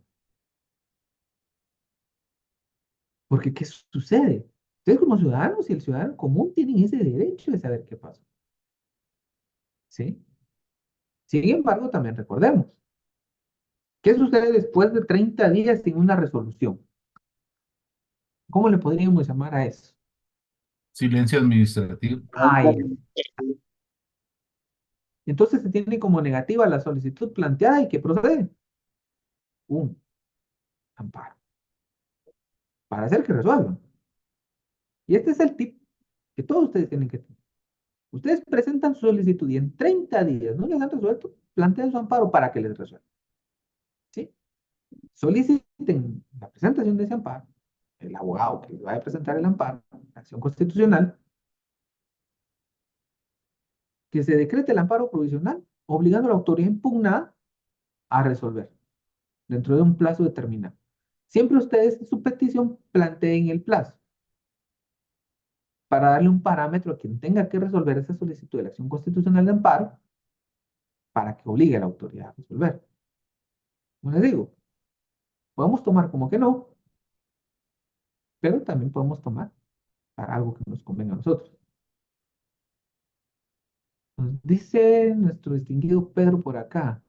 Porque, ¿qué sucede? Ustedes como ciudadanos y el ciudadano común tienen ese derecho de saber qué pasó. ¿Sí? Sin embargo, también recordemos, ¿qué sucede después de 30 días sin una resolución? ¿Cómo le podríamos llamar a eso? Silencio administrativo. Ay, entonces se tiene como negativa la solicitud planteada y que procede un amparo para hacer que resuelvan. Y este es el tip que todos ustedes tienen que tener. Ustedes presentan su solicitud y en 30 días no les han resuelto, plantean su amparo para que les resuelvan. ¿Sí? Soliciten la presentación de ese amparo, el abogado que va a presentar el amparo, la acción constitucional, que se decrete el amparo provisional, obligando a la autoridad impugnada a resolver dentro de un plazo determinado. Siempre ustedes en su petición planteen el plazo para darle un parámetro a quien tenga que resolver esa solicitud de la acción constitucional de amparo para que obligue a la autoridad a resolver. Como les digo, podemos tomar como que no, pero también podemos tomar para algo que nos convenga a nosotros. Nos dice nuestro distinguido Pedro por acá.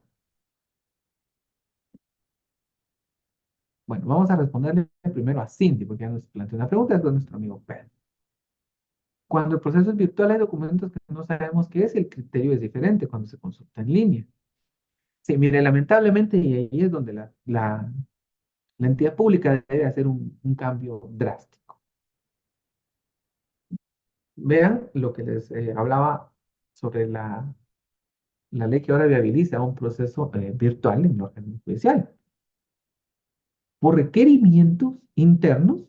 Bueno, vamos a responderle primero a Cindy, porque ya nos planteó una pregunta, después nuestro amigo Pedro. Cuando el proceso es virtual hay documentos que no sabemos qué es, el criterio es diferente cuando se consulta en línea. Sí, mire, lamentablemente, y ahí es donde la entidad pública debe hacer un cambio drástico. Vean lo que les hablaba sobre la ley que ahora viabiliza un proceso virtual en el órgano judicial. Por requerimientos internos,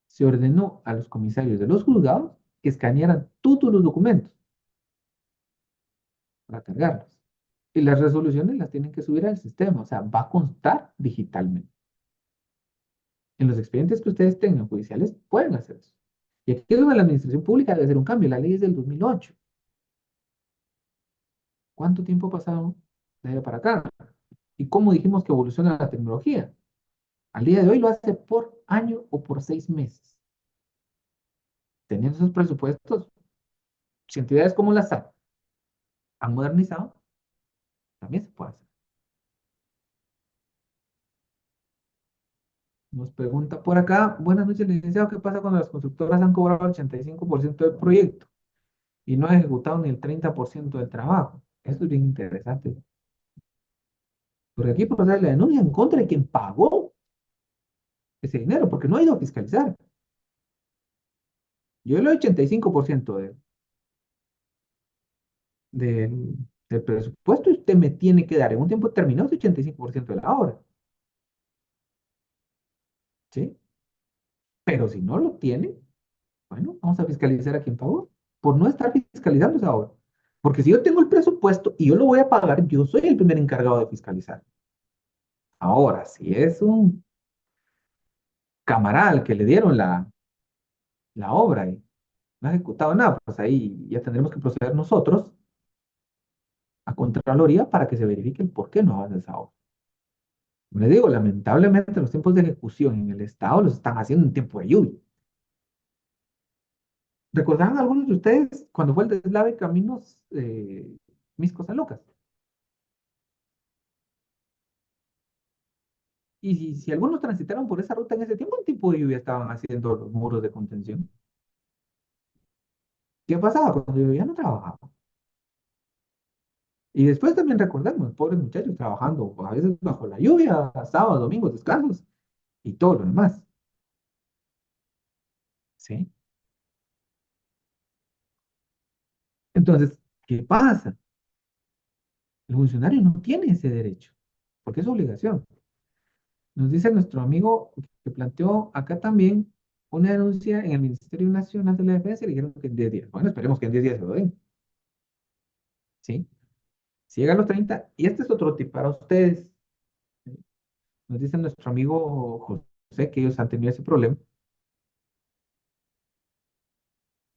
se ordenó a los comisarios de los juzgados que escanearan todos los documentos para cargarlos. Y las resoluciones las tienen que subir al sistema, o sea, va a constar digitalmente. En los expedientes que ustedes tengan judiciales, pueden hacer eso. Y aquí es donde la administración pública debe hacer un cambio. La ley es del 2008. ¿Cuánto tiempo ha pasado de allá para acá? ¿Y cómo dijimos que evoluciona la tecnología? Al día de hoy lo hace por año o por 6 meses. Teniendo esos presupuestos, si entidades como la SAT han modernizado, también se puede hacer. Nos pregunta por acá, buenas noches, licenciado, ¿qué pasa cuando las constructoras han cobrado el 85% del proyecto y no han ejecutado ni el 30% del trabajo? Esto es bien interesante, porque aquí procede la denuncia en contra de quien pagó ese dinero, porque no ha ido a fiscalizar. Yo el 85% del, del presupuesto usted me tiene que dar en un tiempo determinado ese 85% de la obra, ¿sí? Pero si no lo tiene, bueno, vamos a fiscalizar a quien pagó por no estar fiscalizando esa obra. Porque si yo tengo el presupuesto y yo lo voy a pagar, yo soy el primer encargado de fiscalizar. Ahora, si es un camaral que le dieron la obra y no ha ejecutado nada, pues ahí ya tendremos que proceder nosotros a Contraloría para que se verifique el por qué no avanza esa obra. Como les digo, lamentablemente los tiempos de ejecución en el Estado los están haciendo en tiempo de lluvia. ¿Recordarán algunos de ustedes cuando fue el deslave de caminos Mis Cosas Locas? Y si algunos transitaron por esa ruta en ese tiempo, en tiempo de lluvia estaban haciendo los muros de contención. ¿Qué pasaba? Cuando yo ya no trabajaba. Y después también recordemos, pobres muchachos trabajando a veces bajo la lluvia, sábados, domingos, descansos y todo lo demás. ¿Sí? Entonces, ¿qué pasa? El funcionario no tiene ese derecho, porque es obligación. Nos dice nuestro amigo que planteó acá también una denuncia en el Ministerio Nacional de la Defensa y le dijeron que en 10 días. Bueno, esperemos que en 10 días se lo den. ¿Sí? Si llega a los 30, y este es otro tip para ustedes. Nos dice nuestro amigo José que ellos han tenido ese problema.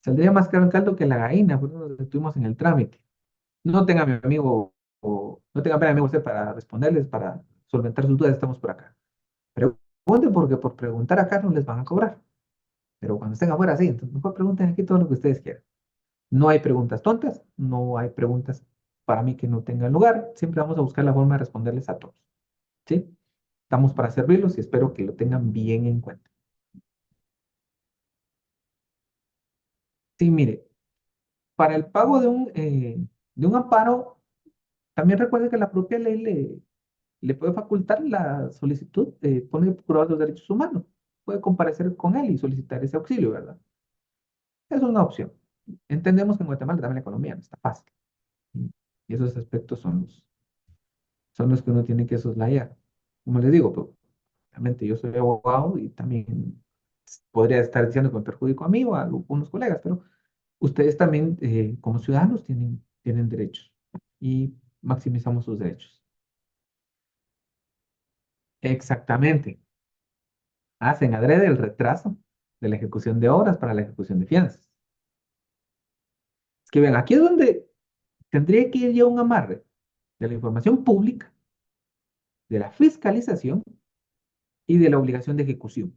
Saldría más caro el caldo que la gallina, por eso nos estuvimos en el trámite. No tenga mi amigo, o no tenga pena, amigo, usted para responderles, para solventar sus dudas, estamos por acá. Pregunten porque por preguntar acá no les van a cobrar. Pero cuando estén afuera, sí, entonces mejor pregunten aquí todo lo que ustedes quieran. No hay preguntas tontas, no hay preguntas para mí que no tengan lugar. Siempre vamos a buscar la forma de responderles a todos. ¿Sí? Estamos para servirlos y espero que lo tengan bien en cuenta. Sí, mire, para el pago de un amparo, también recuerde que la propia ley le puede facultar la solicitud, pone el procurador de los derechos humanos. Puede comparecer con él y solicitar ese auxilio, ¿verdad? Es una opción. Entendemos que en Guatemala también la economía no está fácil. Y esos aspectos son los que uno tiene que soslayar. Como les digo, pues, realmente yo soy abogado y también podría estar diciendo que me perjudico a mí o a algunos colegas, pero ustedes también, como ciudadanos, tienen derechos y maximizamos sus derechos. Exactamente. Hacen adrede el retraso de la ejecución de obras para la ejecución de fianzas. Es que vean, aquí es donde tendría que ir ya un amarre de la información pública, de la fiscalización y de la obligación de ejecución.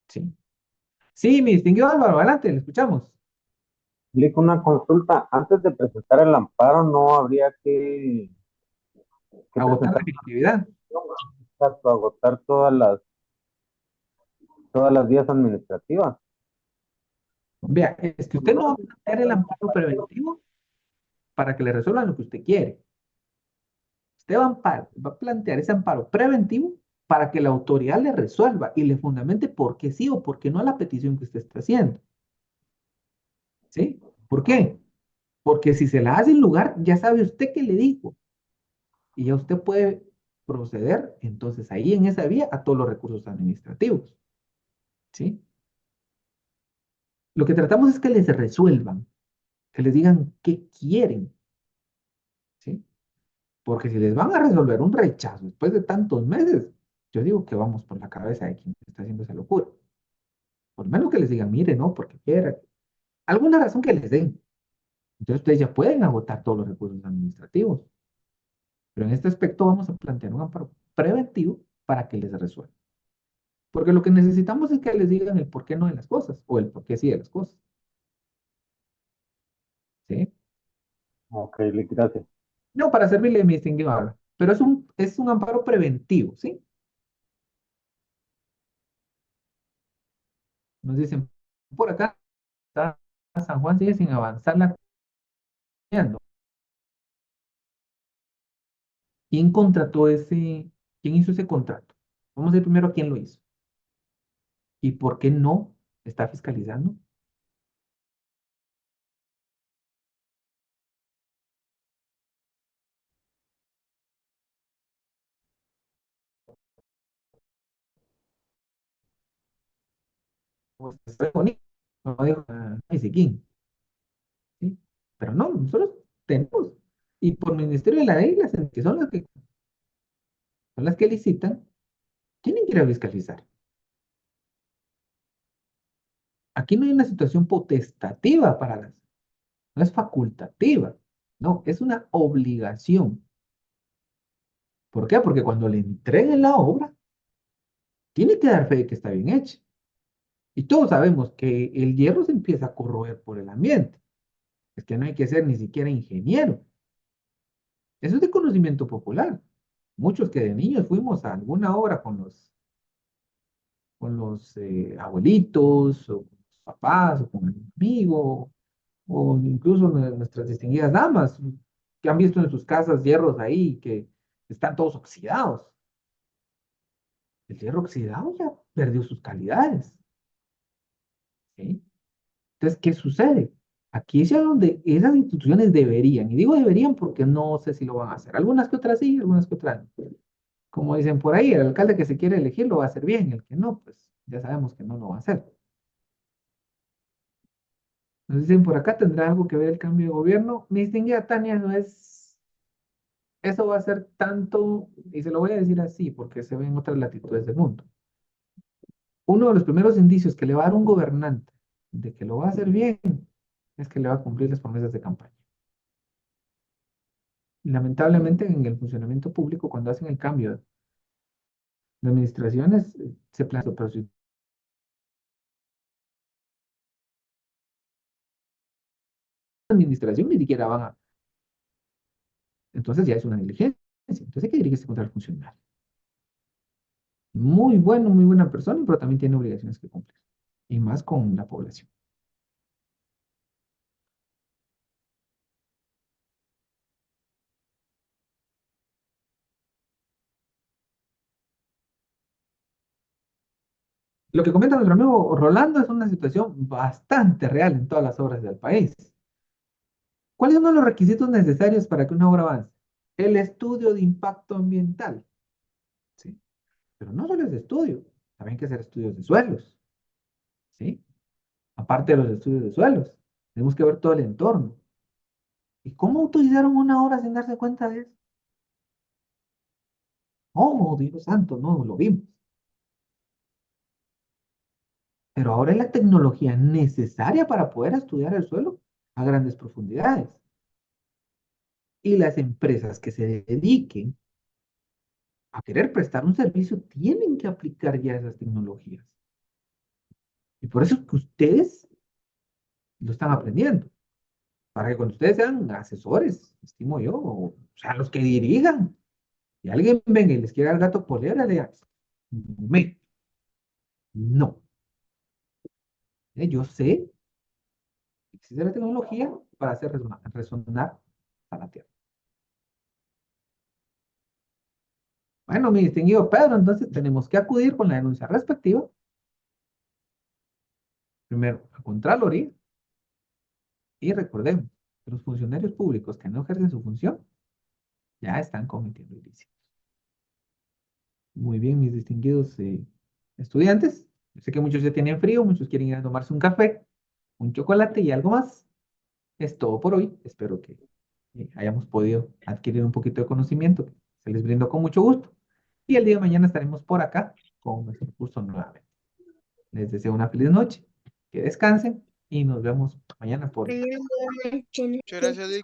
Sí, sí, mi distinguido Álvaro, adelante, le escuchamos. Explico una consulta. Antes de presentar el amparo, no habría que Agotar la presentar efectividad. exacto, agotar todas las vías administrativas. Vea, es que usted no va a plantear el amparo preventivo para que le resuelvan lo que usted quiere. Usted va a plantear ese amparo preventivo para que la autoridad le resuelva y le fundamente por qué sí o por qué no a la petición que usted está haciendo. ¿Sí? ¿Por qué? Porque si se la hace en lugar, ya sabe usted qué le dijo y ya usted puede proceder entonces ahí en esa vía a todos los recursos administrativos. ¿Sí? Lo que tratamos es que les resuelvan, que les digan qué quieren. ¿Sí? Porque si les van a resolver un rechazo después de tantos meses, yo digo que vamos por la cabeza de quien está haciendo esa locura. Por lo menos que les digan, mire, no, porque quiera. Alguna razón que les den. Entonces ustedes ya pueden agotar todos los recursos administrativos. Pero en este aspecto vamos a plantear un amparo preventivo para que les resuelva. Porque lo que necesitamos es que les digan el por qué no de las cosas o el por qué sí de las cosas. ¿Sí? Ok, gracias. No, para servirle mi distinguido habla. Pero es un amparo preventivo, ¿sí? Nos dicen, por acá, está San Juan sigue sin avanzar la. ¿Quién contrató quién hizo ese contrato? Vamos a ver primero quién lo hizo. ¿Y por qué no está fiscalizando? Pues, está bonito, no digo, ay, sí, quién, ¿sí? Pero no, nosotros tenemos. Y por Ministerio de la Ley, que son las que licitan, tienen que ir a fiscalizar. Aquí no hay una situación potestativa no es facultativa, no, es una obligación. ¿Por qué? Porque cuando le entreguen la obra, tiene que dar fe de que está bien hecha. Y todos sabemos que el hierro se empieza a corroer por el ambiente. Es que no hay que ser ni siquiera ingeniero. Eso es de conocimiento popular. Muchos que de niños fuimos a alguna obra con los abuelitos, o con los papás, o con un amigo, o incluso nuestras distinguidas damas, que han visto en sus casas hierros ahí que están todos oxidados. El hierro oxidado ya perdió sus calidades. ¿Sí? Entonces, ¿qué sucede? Aquí es a donde esas instituciones deberían, y digo deberían porque no sé si lo van a hacer. Algunas que otras sí, algunas que otras no. Como dicen por ahí, el alcalde que se quiere elegir lo va a hacer bien, el que no, pues ya sabemos que no lo va a hacer. Nos dicen por acá, ¿tendrá algo que ver el cambio de gobierno? Mi distinguida Tania, no es, eso va a ser tanto, y se lo voy a decir así, porque se ven otras latitudes del mundo. Uno de los primeros indicios que le va a dar un gobernante de que lo va a hacer bien es que le va a cumplir las promesas de campaña. Lamentablemente en el funcionamiento público, cuando hacen el cambio de administraciones, se plantea, pero si la administración ni siquiera van a, entonces ya es una negligencia. Entonces hay que dirigirse contra el funcionario. Muy bueno, muy buena persona, pero también tiene obligaciones que cumplir. Y más con la población. Lo que comenta nuestro amigo Rolando es una situación bastante real en todas las obras del país. ¿Cuál es uno de los requisitos necesarios para que una obra avance? El estudio de impacto ambiental. ¿Sí? Pero no solo es de estudio, también hay que hacer estudios de suelos. ¿Sí? Aparte de los estudios de suelos, tenemos que ver todo el entorno. ¿Y cómo autorizaron una obra sin darse cuenta de eso? Oh, Dios santo, no lo vimos. Pero ahora es la tecnología necesaria para poder estudiar el suelo a grandes profundidades. Y las empresas que se dediquen a querer prestar un servicio tienen que aplicar ya esas tecnologías. Y por eso es que ustedes lo están aprendiendo. Para que cuando ustedes sean asesores, estimo yo, o sea, los que dirijan, y alguien venga y les quiera el gato polera, le digan, me, no. Yo sé que existe la tecnología para hacer resonar a la Tierra. Bueno, mi distinguido Pedro, entonces tenemos que acudir con la denuncia respectiva, primero a Contraloría, y recordemos que los funcionarios públicos que no ejercen su función ya están cometiendo ilícitos. Muy bien, mis distinguidos estudiantes. Yo sé que muchos ya tienen frío, muchos quieren ir a tomarse un café, un chocolate y algo más. Es todo por hoy. Espero que hayamos podido adquirir un poquito de conocimiento. Se les brindo con mucho gusto. Y el día de mañana estaremos por acá con nuestro curso nuevamente. Les deseo una feliz noche, que descansen y nos vemos mañana por Muchas gracias, Dick.